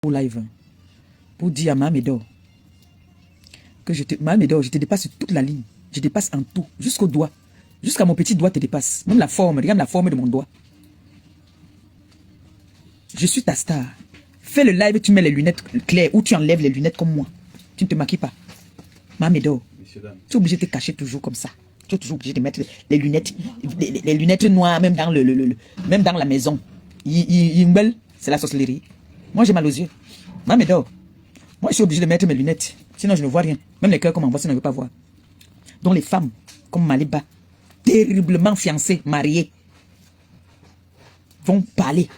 au live pour dire à Mamédor que Mamédor, je te dépasse sur toute la ligne. Je dépasse en tout, jusqu'au doigt. Jusqu'à mon petit doigt te dépasse. Même la forme, regarde la forme de mon doigt. Je suis ta star. Fais le live, tu mets les lunettes claires ou tu enlèves les lunettes comme moi. Tu ne te maquilles pas. Mamédor, tu es obligé de te cacher toujours comme ça. Tu es toujours obligé de mettre les lunettes, les lunettes noires, même dans, même dans la maison. C'est la sorcellerie. Moi, j'ai mal aux yeux. Mamédor, moi, je suis obligé de mettre mes lunettes. Sinon, je ne vois rien. Même les cœurs comme on voit, sinon, je ne veux pas voir. Donc, les femmes, comme Maliba, terriblement fiancées, mariées, vont parler.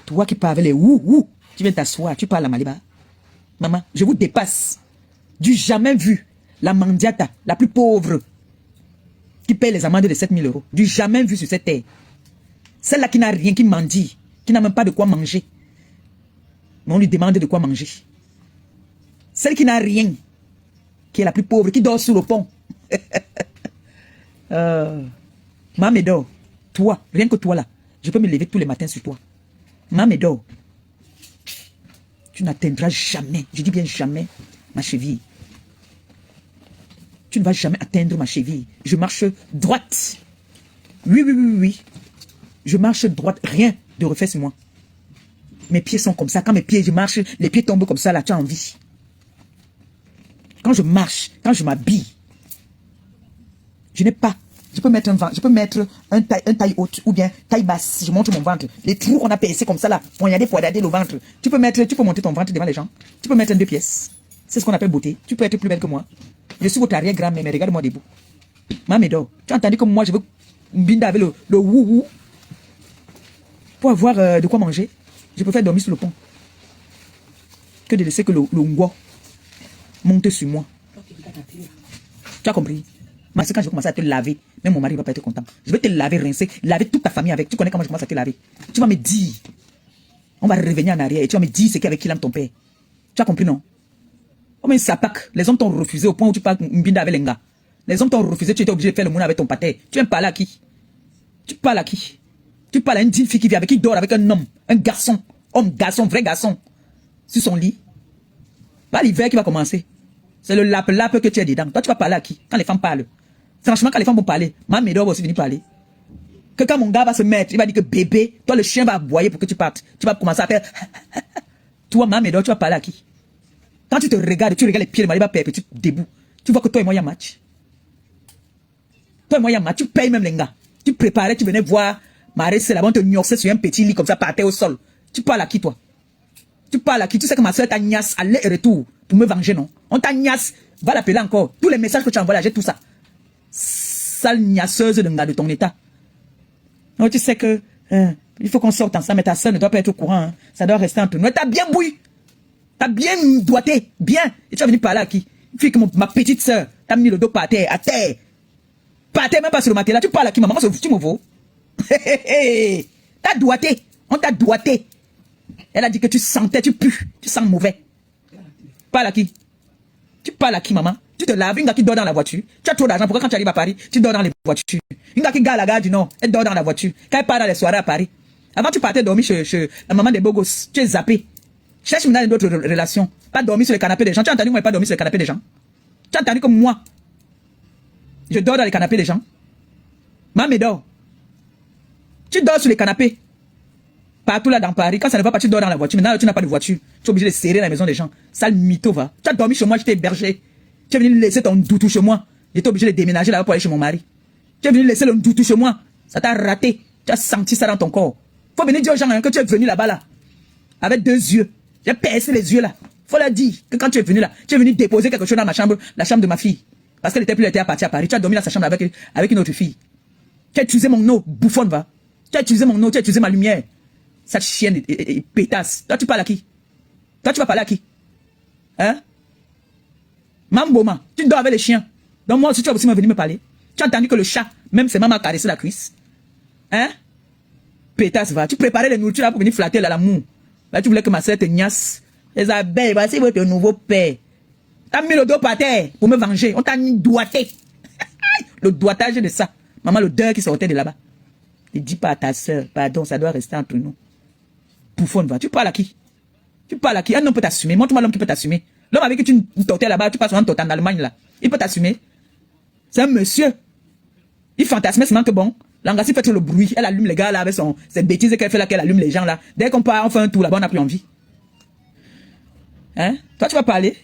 Toi qui parles avec les ouh, tu viens t'asseoir, tu parles à Maliba. Maman, je vous dépasse. Du jamais vu. La mendiata, la plus pauvre, qui paye les amendes de 7 000 €. Du jamais vu sur cette terre. Celle-là qui n'a rien, qui mendie, qui n'a même pas de quoi manger. Mais on lui demande de quoi manger. Celle qui n'a rien, qui est la plus pauvre, qui dort sous le pont. Mamédor, toi, rien que toi là, je peux me lever tous les matins sur toi. Mamédor, tu n'atteindras jamais, je dis bien jamais, ma cheville. Tu ne vas jamais atteindre ma cheville. Je marche droite. Oui. Je marche droite, rien de refait sur moi. Mes pieds sont comme ça. Quand mes pieds, je marche, les pieds tombent comme ça, là, tu as envie. Quand je marche, quand je m'habille, je n'ai pas. Je peux mettre un taille haute ou bien taille basse. Je montre mon ventre. Les trous qu'on a percés comme ça là, poignarder le ventre. Tu peux monter ton ventre devant les gens. Tu peux mettre 2 pièces. C'est ce qu'on appelle beauté. Tu peux être plus belle que moi. Je suis votre arrière-grand-mère, mais regarde-moi debout. Mamédor, tu as entendu que moi je veux binder avec le wou pour avoir de quoi manger. Je préfère dormir sur le pont que de laisser que le ngwa monte sur moi. Tu as compris? Mais c'est quand je vais commencer à te laver, même mon mari ne va pas être content. Je vais te laver, rincer, laver toute ta famille avec. Tu connais comment je commence à te laver. Tu vas me dire. On va revenir en arrière et tu vas me dire ce qu'il y a avec qui l'âme ton père. Tu as compris, non? Oh, mais ça pack. Les hommes t'ont refusé au point où tu parles mbinda avec les gars. Les hommes t'ont refusé, tu étais obligé de faire le monde avec ton pâté. Tu viens parler à qui? Tu parles à qui? Tu parles à une fille qui vit avec, qui dort avec un homme, un garçon, garçon, vrai garçon, sur son lit. Pas l'hiver qui va commencer. C'est le lap que tu es dedans. Toi, tu vas parler à qui? Quand les femmes parlent. Franchement, quand les femmes vont parler, ma médor va aussi venir parler. Que quand mon gars va se mettre, il va dire que bébé, toi le chien va aboyer pour que tu partes. Tu vas commencer à faire. Toi, ma médor, tu vas parler à qui? Quand tu te regardes, tu regardes les pieds de Maliba Père, tu es debout. Tu vois que toi et moi, il y a match. Toi et moi, il y a match. Tu payes même les gars. Tu préparais, tu venais voir Marie, c'est là-bas, on te gnoxait sur un petit lit comme ça, par terre au sol. Tu parles à qui, toi? Tu parles à qui? Tu sais que ma soeur t'a gnasse, aller et retour, pour me venger, non? On t'a gnasse, va l'appeler encore. Tous les messages que tu envoies là, j'ai tout ça. Sale gnasseuse de ton état. Donc tu sais que il faut qu'on sorte ensemble, mais ta soeur ne doit pas être au courant. Hein. Ça doit rester entre nous. T'as bien bouilli. T'as bien doigté. Bien. Et tu vas venir parler à qui? Une fille que ma petite soeur t'a mis le dos par terre, à terre. Par terre, même pas sur le matelas. Tu parles à qui, maman? Tu me vaux. T'as doigté. On t'a doigté. Elle a dit que tu sentais, tu pues. Tu sens mauvais. Parle à qui? Tu parles à qui, maman? Tu te laves, une gars qui dort dans la voiture. Tu as trop d'argent. Pourquoi quand tu arrives à Paris, tu dors dans les voitures? Une gars qui gare à la gare du Nord, elle dort dans la voiture. Quand elle part dans les soirées à Paris. Avant, tu partais dormir chez la maman des beaux gosses. Tu es zappé. Cherche maintenant d'autres relations. Pas dormir sur le canapé des gens. Tu as entendu moi pas dormir sur le canapé des gens? Tu as entendu comme moi? Je dors dans les canapés des gens. Maman dort. Tu dors sur les canapés. Partout là dans Paris. Quand ça ne va pas, tu dors dans la voiture. Maintenant, tu n'as pas de voiture. Tu es obligé de serrer la maison des gens. Sale mytho, va. Tu as dormi chez moi, je t'ai hébergé. Tu es venu laisser ton doutou chez moi. J'étais obligé de déménager là-bas pour aller chez mon mari. Tu es venu laisser le doutou chez moi. Ça t'a raté. Tu as senti ça dans ton corps. Faut venir dire aux gens hein, que tu es venu là-bas là. Avec 2 yeux. J'ai percé les yeux là. Faut leur dire que quand tu es venu là, tu es venu déposer quelque chose dans ma chambre, la chambre de ma fille. Parce qu'elle était plus partie à Paris. Tu as dormi dans sa chambre avec une autre fille. Tu as utilisé mon eau, bouffonne va. Tu as utilisé mon eau, tu as utilisé ma lumière. Cette chienne et pétasse. Toi tu parles à qui? Toi tu vas parler à qui? Hein? Mamboma, tu dors avec les chiens. Donc moi aussi tu vas aussi venir me parler. Tu as entendu que le chat, même ses mamans caressé la cuisse. Hein? Pétasse va. Tu préparais les nourritures là pour venir flatter l'amour. Là tu voulais que ma soeur te gnasse. Les abeilles, voici votre nouveau père. T'as mis le dos par terre pour me venger. On t'a doigté. Le doigtage de ça. Maman, l'odeur qui sortait de là-bas. Ne dis pas à ta soeur, pardon, ça doit rester entre nous. Bouffonne va. Tu parles à qui? Tu parles à qui? Un homme peut t'assumer. Montre-moi l'homme qui peut t'assumer. L'homme avec qui tu tortais là-bas, tu passes un torte en Allemagne là. Il peut t'assumer. C'est un monsieur. Il fantasme seulement que bon, l'Angassi fait tout le bruit. Elle allume les gars là avec cette bêtise qu'elle fait là, qu'elle allume les gens là. Dès qu'on part, on fait un tour là-bas, on n'a plus envie. Hein? Toi, tu vas parler.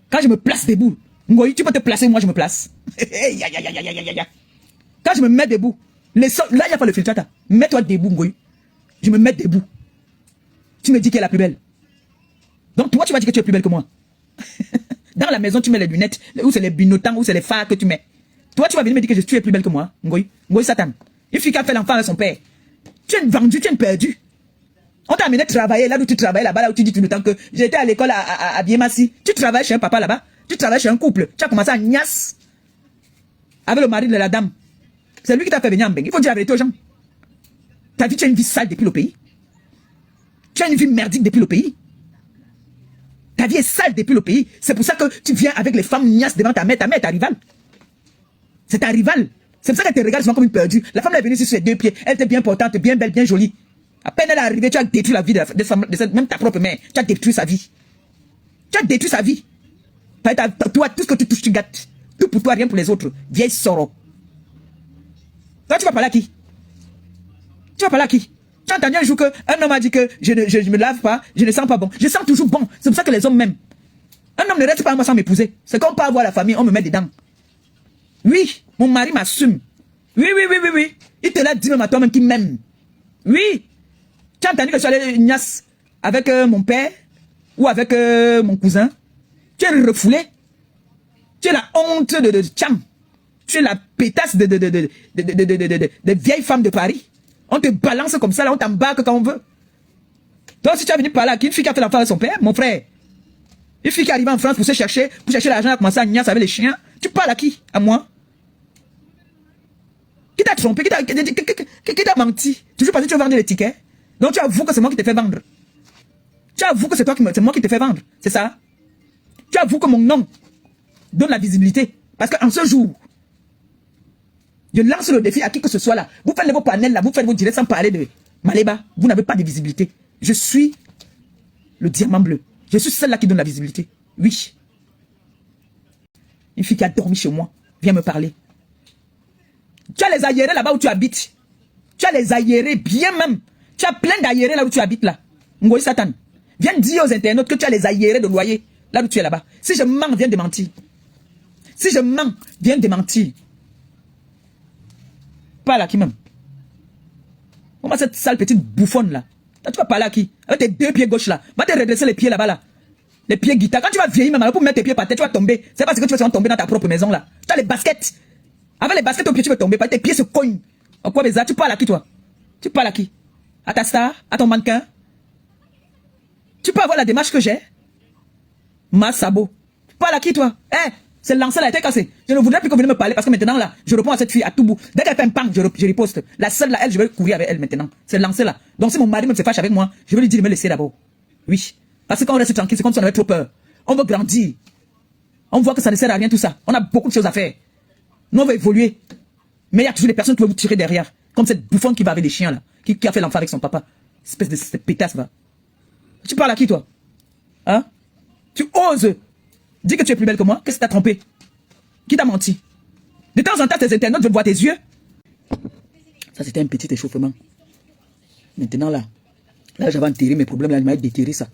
Quand je me place debout, Ngoyi, tu peux te placer, moi je me place. Quand je me mets debout, là, il n'y a pas le filtre. Mets-toi debout, Ngoyi. Je me mets debout. Tu me dis qu'elle est la plus belle. Donc toi, tu vas dire que tu es plus belle que moi. Dans la maison, tu mets les lunettes, ou c'est les binotants, ou c'est les phares que tu mets. Toi, tu vas venir me dire que tu es plus belle que moi, Ngoyi. Ngoyi Satan. Il suffit qu'elle fait l'enfant avec son père. Tu es vendu, tu es perdu. On t'a amené travailler là où tu travailles là-bas, là où tu dis tout le temps que j'étais à l'école à Biemassi. Tu travailles chez un papa là-bas. Tu travailles chez un couple. Tu as commencé à niasse avec le mari de la dame. C'est lui qui t'a fait venir en Bengue. Il faut dire la vérité aux gens. Ta vie, tu as une vie sale depuis le pays. Tu as une vie merdique depuis le pays. Ta vie est sale depuis le pays. C'est pour ça que tu viens avec les femmes niasses devant ta mère. Ta mère est ta rivale. C'est ta rivale. C'est pour ça qu'elle te regarde souvent comme une perdue. La femme elle est venue sur ses deux pieds. Elle était bien portante, bien belle, bien jolie. À peine elle est arrivée, tu as détruit la vie même ta propre mère. Tu as détruit sa vie. Tu as détruit sa vie. Toi, tout ce que tu touches, tu gâtes. Tout pour toi, rien pour les autres. Vieille soro. Toi, tu vas parler à qui? Tu vas parler à qui? Tu as entendu un jour qu'un homme a dit que je ne me lave pas, je ne sens pas bon. Je sens toujours bon. C'est pour ça que les hommes m'aiment. Un homme ne reste pas à moi sans m'épouser. C'est qu'on peut avoir la famille, on me met dedans. Oui, mon mari m'assume. Oui. Il te l'a dit même à toi-même qu'il m'aime. Oui. Tu as entendu que je suis allé niasse avec mon père ou avec mon cousin. Tu es refoulé. Tu es la honte de Tcham. Tu es la pétasse de vieilles femmes de Paris. On te balance comme ça, là, on t'embarque quand on veut. Donc si tu as venu parler à qui? Une fille qui a fait l'enfant avec son père, mon frère. Une fille qui arrive en France pour chercher l'argent, a commencé à niasse avec les chiens. Tu parles à qui? À moi? Qui t'a trompé? Qui t'a menti? Toujours parce que tu veux vendre les tickets. Donc tu avoues que c'est moi qui t'ai fait vendre. Tu avoues que c'est moi qui t'ai fait vendre. C'est ça? Tu avoues que mon nom donne la visibilité. Parce qu'en ce jour, je lance le défi à qui que ce soit là. Vous faites vos panels là, vous faites vos directs sans parler de Maléba. Vous n'avez pas de visibilité. Je suis le diamant bleu. Je suis celle-là qui donne la visibilité. Oui. Une fille qui a dormi chez moi. Viens me parler. Tu as les aérés là-bas où tu habites. Tu as les aérés, bien même. Tu as plein d'aérés là où tu habites là. Ngoyi Satan. Viens dire aux internautes que tu as les aérés de loyer là où tu es là-bas. Si je mens, viens démentir. Si je mens, viens démentir. Parle à qui même? Comment cette sale petite bouffonne là? Là, tu vas parler à qui? Avec tes deux pieds gauche là. Va te redresser les pieds là-bas là. Les pieds guitare. Quand tu vas vieillir même, pour mettre tes pieds par terre, tu vas tomber. C'est parce que tu vas tomber dans ta propre maison là. Tu as les baskets. Avec les baskets au pied, tu vas tomber. Tes pieds se cognent. En quoi, tu parles à qui toi? Tu parles à qui? À ta star? À ton mannequin? Tu peux avoir la démarche que j'ai? Ma sabot. Tu parles à qui toi? C'est lancé là, elle était cassée. Je ne voudrais plus que vous venez me parler parce que maintenant là, je réponds à cette fille à tout bout. Dès qu'elle fait un pang, je riposte. La seule là, elle, je vais courir avec elle maintenant. C'est lancé là. Donc si mon mari me se fâche avec moi, je vais lui dire de me laisser d'abord. Oui. Parce que quand on reste tranquille, c'est comme si on avait trop peur. On veut grandir. On voit que ça ne sert à rien tout ça. On a beaucoup de choses à faire. Nous on veut évoluer. Mais il y a toujours des personnes qui veulent vous tirer derrière. Comme cette bouffonne qui va avec des chiens là. Qui a fait l'enfant avec son papa. Espèce de cette pétasse va. Tu parles à qui toi? Hein? Tu oses dis que tu es plus belle que moi. Qu'est-ce que t'as trompé? Qui t'a menti? De temps en temps, tes internautes veulent voir tes yeux. Ça, c'était un petit échauffement. Maintenant, là j'avais enterré mes problèmes. Là, il m'a déterré ça.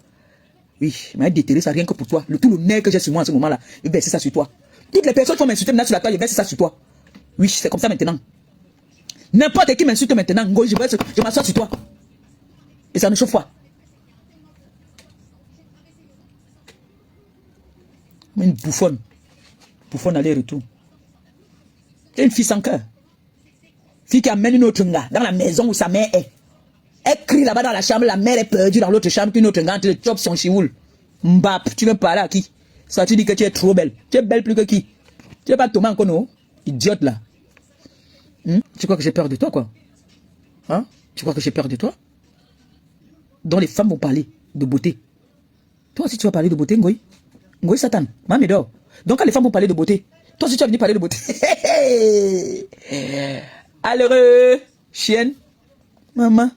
Oui, il m'a déterré ça rien que pour toi. Tout le nez que j'ai sur moi en ce moment-là, je vais verser ça sur toi. Toutes les personnes qui vont m'insulter maintenant sur la toile, je vais verser ça sur toi. Oui, c'est comme ça maintenant. N'importe qui m'insulte maintenant, je m'assois sur toi. Et ça ne chauffe pas. Une bouffonne. Bouffonne aller-retour. C'est une fille sans cœur. Fille qui amène une autre gars dans la maison où sa mère est. Elle crie là-bas dans la chambre, la mère est perdue dans l'autre chambre, qu'une autre gars te chope son chioul. Mbap, tu veux parler à qui? Ça tu dis que tu es trop belle. Tu es belle plus que qui? Tu n'es pas Thomas encore, non? Idiote là. Tu crois que j'ai peur de toi quoi? Hein? Tu crois que j'ai peur de toi? Donc les femmes vont parler de beauté. Toi aussi tu vas parler de beauté, Ngoyi? Ngoyi Satan, ma médor. Donc quand les femmes vont parler de beauté, toi aussi tu vas venir parler de beauté. Alors, chienne, maman,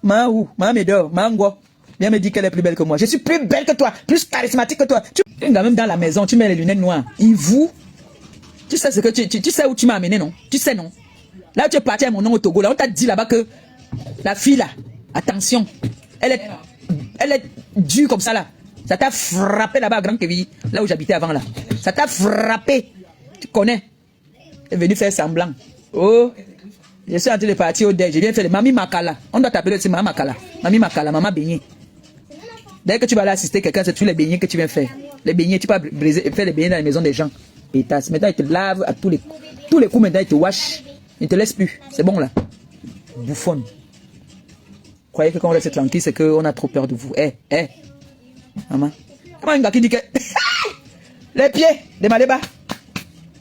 ma médor, ma ngo. Viens me dire qu'elle est plus belle que moi. Je suis plus belle que toi, plus charismatique que toi. Tu es quand même dans la maison, tu mets les lunettes noires. Il vous. Tu sais ce que tu sais où tu m'as amené, non? Tu sais, non? Là, tu es parti à mon nom au Togo. Là, on t'a dit là-bas que la fille là, attention, elle est dure comme ça là. Ça t'a frappé là-bas à Grand Quevilly, là où j'habitais avant là. Ça t'a frappé. Tu connais. Tu es venu faire semblant. Oh, je suis en train de partir au déj. Je viens faire le Mami Makala. On doit t'appeler aussi Mami Makala. Mami Makala, Maman Beignet. Dès que tu vas aller assister quelqu'un, c'est tous les beignets que tu viens faire. Les beignets, tu vas faire les beignets dans les maisons des gens. Pétasse. Maintenant, ils te lavent à tous les coups. Maintenant, ils te washent. Ils ne te laissent plus. C'est bon là. Bouffonne. Croyez que quand on laisse tranquille, c'est qu'on a trop peur de vous. Maman. Comment un gars qui dit que les pieds de Maléba,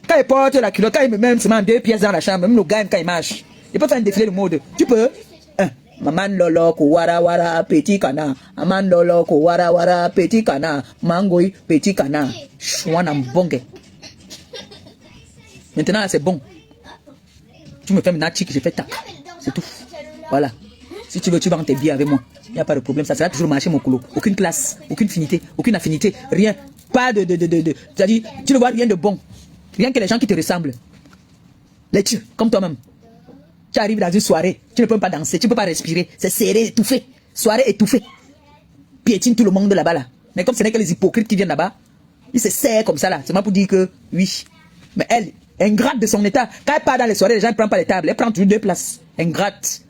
quand il porte la culotte, quand il me met seulement 2 pièces dans la chambre, même le gars, quand il marche, il peut faire un défilé de mode. Tu peux? Maman lolo ko wara wara petit canard. Maman lolo ko wara wara petit canard. Mangoy petit canard. Chouan en bongue. Maintenant c'est bon. Tu me fais maintenant chic, je fais tac. C'est tout. Voilà. Si tu veux, tu vas en tes billets avec moi. Il n'y a pas de problème. Ça sera toujours marcher mon coulo. Aucune classe, aucune finité, aucune affinité, rien. Pas de. C'est-à-dire, tu ne vois rien de bon. Rien que les gens qui te ressemblent. Les tues, comme toi-même. Tu arrives dans une soirée, tu ne peux pas danser, tu ne peux pas respirer. C'est serré, étouffé. Soirée étouffée. Piétine tout le monde là-bas là. Mais comme ce n'est que les hypocrites qui viennent là-bas, ils se serrent comme ça là. C'est pour dire que oui. Mais elle, ingrate de son état. Quand elle part dans les soirées, les gens ne prennent pas les tables. Elle prend toujours 2 places. Ingrate.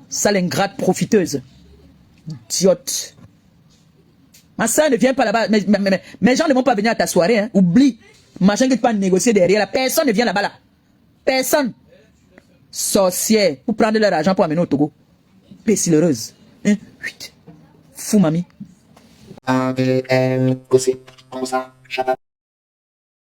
Sale ingrate profiteuse. Idiote. Ma soeur ne vient pas là-bas. Mes gens ne vont pas venir à ta soirée. Hein. Oublie. Machin que tu peux négocier derrière là. Personne ne vient là-bas là. Personne. Sorcière. Pour prendre leur argent pour amener au Togo. Pécilereuse. Hein? Fou mamie. ADN, gossip, comme ça,